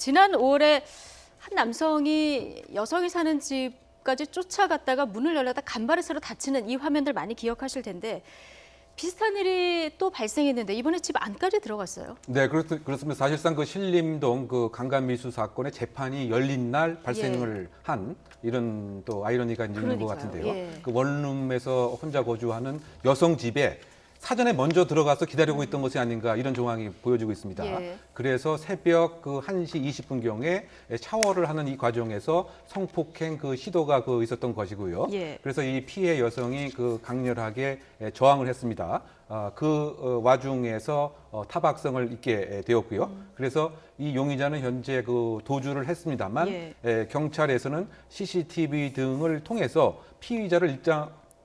지난 5월에 한 남성이 여성이 사는 집까지 쫓아갔다가 문을 열려다 간발의 차로 다치는 이 화면들 많이 기억하실 텐데 비슷한 일이 또 발생했는데 이번에 집 안까지 들어갔어요. 네, 그렇습니다. 사실상 그 신림동 그 강간미수 사건의 재판이 열린 날 발생을 한 이런 또 아이러니가 있는 것 같은데요. 예. 그 원룸에서 혼자 거주하는 여성 집에 사전에 먼저 들어가서 기다리고 있던 것이 아닌가 이런 정황이 보여지고 있습니다. 예. 그래서 새벽 그 1시 20분경에 샤워를 하는 이 과정에서 성폭행 그 시도가 있었던 것이고요. 예. 그래서 이 피해 여성이 그 강렬하게 저항을 했습니다. 와중에서 타박성을 입게 되었고요. 그래서 이 용의자는 현재 그 도주를 했습니다만 예. 경찰에서는 CCTV 등을 통해서 피의자를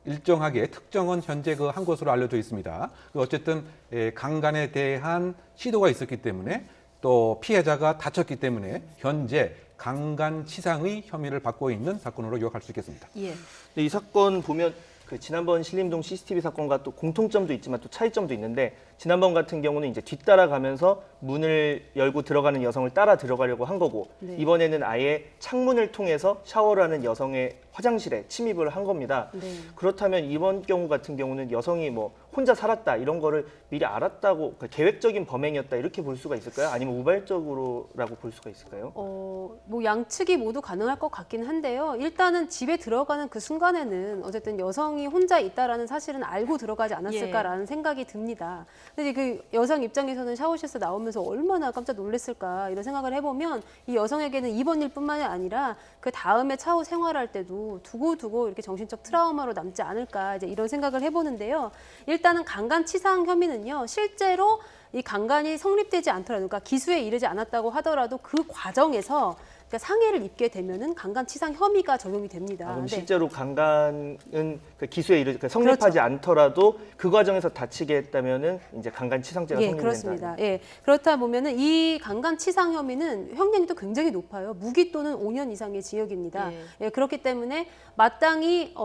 일정하게 특정은 현재 한 것으로 알려져 있습니다. 어쨌든 강간에 대한 시도가 있었기 때문에 또 피해자가 다쳤기 때문에 현재 강간치상의 혐의를 받고 있는 사건으로 요약할 수 있겠습니다. 예. 이 사건 보면 그 지난번 신림동 CCTV 사건과 또 공통점도 있지만 또 차이점도 있는데 지난번 같은 경우는 이제 뒤따라가면서 문을 열고 들어가는 여성을 따라 들어가려고 한 거고 네. 이번에는 아예 창문을 통해서 샤워를 하는 여성의 화장실에 침입을 한 겁니다. 네. 그렇다면 이번 경우 같은 경우는 여성이 뭐 혼자 살았다 이런 거를 미리 알았다고 그러니까 계획적인 범행이었다 이렇게 볼 수가 있을까요? 아니면 우발적으로라고 볼 수가 있을까요? 뭐 양측이 모두 가능할 것 같긴 한데요. 일단은 집에 들어가는 그 순간에는 어쨌든 여성이 혼자 있다라는 사실은 알고 들어가지 않았을까라는 생각이 듭니다. 근데 그 여성 입장에서는 샤워실에서 나오면서 얼마나 깜짝 놀랐을까 이런 생각을 해보면 이 여성에게는 이번 일뿐만이 아니라 그 다음에 차후 생활할 때도 두고두고 이렇게 정신적 트라우마로 남지 않을까 이제 이런 생각을 해보는데요. 일단은 강간치상 혐의는요. 실제로 이 강간이 성립되지 않더라도 그러니까 기수에 이르지 않았다고 하더라도 그 과정에서 그러니까 상해를 입게 되면은 강간치상 혐의가 적용이 됩니다. 그럼 네. 실제로 강간은 그 기수에 성립하지 않더라도 그 과정에서 다치게 했다면은 이제 강간치상죄가 예, 성립된다. 그렇습니다. 예, 그렇다 보면은 이 강간치상 혐의는 형량이 또 굉장히 높아요. 무기 또는 5년 이상의 징역입니다. 예, 그렇기 때문에 마땅히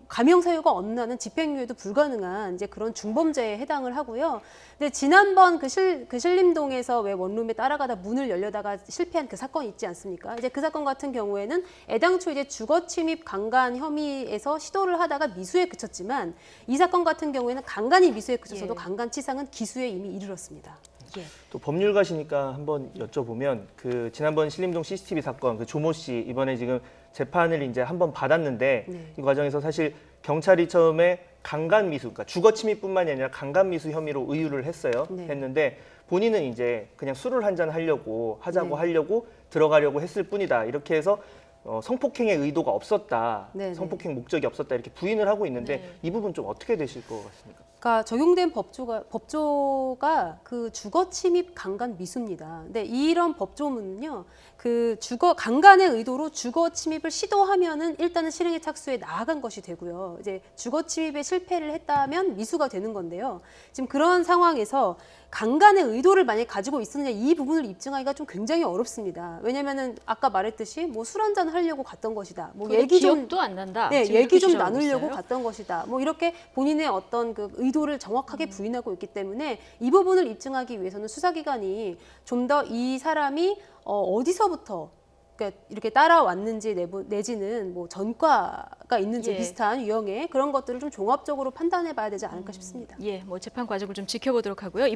감형 사유가 없는 집행유예도 불가능한 이제 그런 중범죄에 해당을 하고요. 근데 지난번 그 신림동에서 왜 원룸에 따라가다 문을 열려다가 실패한 그 사건이 있지 않습니까? 이제 그 사건 같은 경우에는 애당초 이제 주거 침입 강간 혐의에서 시도를 하다가 미수에 그쳤지만 이 사건 같은 경우에는 강간이 미수에 그쳐서도 예. 강간치상은 기수에 이미 이르렀습니다. 예. 또 법률가시니까 한번 여쭤보면 그 지난번 신림동 CCTV 사건 그 조모 씨 이번에 지금 재판을 이제 한번 받았는데 네. 이 과정에서 사실 경찰이 처음에 강간 미수, 그러니까 주거 침입뿐만이 아니라 강간 미수 혐의로 의유를 했어요. 네. 했는데 본인은 이제 그냥 술을 한잔 하려고 네. 하려고 들어가려고 했을 뿐이다. 이렇게 해서 성폭행의 의도가 없었다, 네, 성폭행 목적이 없었다 이렇게 부인을 하고 있는데 네. 이 부분 좀 어떻게 되실 것 같습니까? 그러니까 적용된 법조가 그 주거 침입 강간 미수입니다. 근데 이런 법조문은요, 그 강간의 의도로 주거 침입을 시도하면은 일단은 실행의 착수에 나아간 것이 되고요. 이제 주거 침입에 실패를 했다면 미수가 되는 건데요. 지금 그런 상황에서 강간의 의도를 만약에 가지고 있었느냐 이 부분을 입증하기가 좀 굉장히 어렵습니다. 왜냐면은 아까 말했듯이 뭐 술 한잔 하려고 갔던 것이다. 뭐 그게 얘기 좀 기억도 안 난다. 네, 지금 얘기 이렇게 좀 주장하고 나누려고 있어요? 갔던 것이다. 뭐 이렇게 본인의 어떤 그 의도를 정확하게 부인하고 있기 때문에 이 부분을 입증하기 위해서는 수사기관이 좀 더 이 사람이 어디서부터 그러니까 이렇게 따라왔는지 내지는 뭐 전과가 있는지 예. 비슷한 유형의 그런 것들을 좀 종합적으로 판단해 봐야 되지 않을까 싶습니다. 예, 뭐 재판 과정을 좀 지켜보도록 하고요.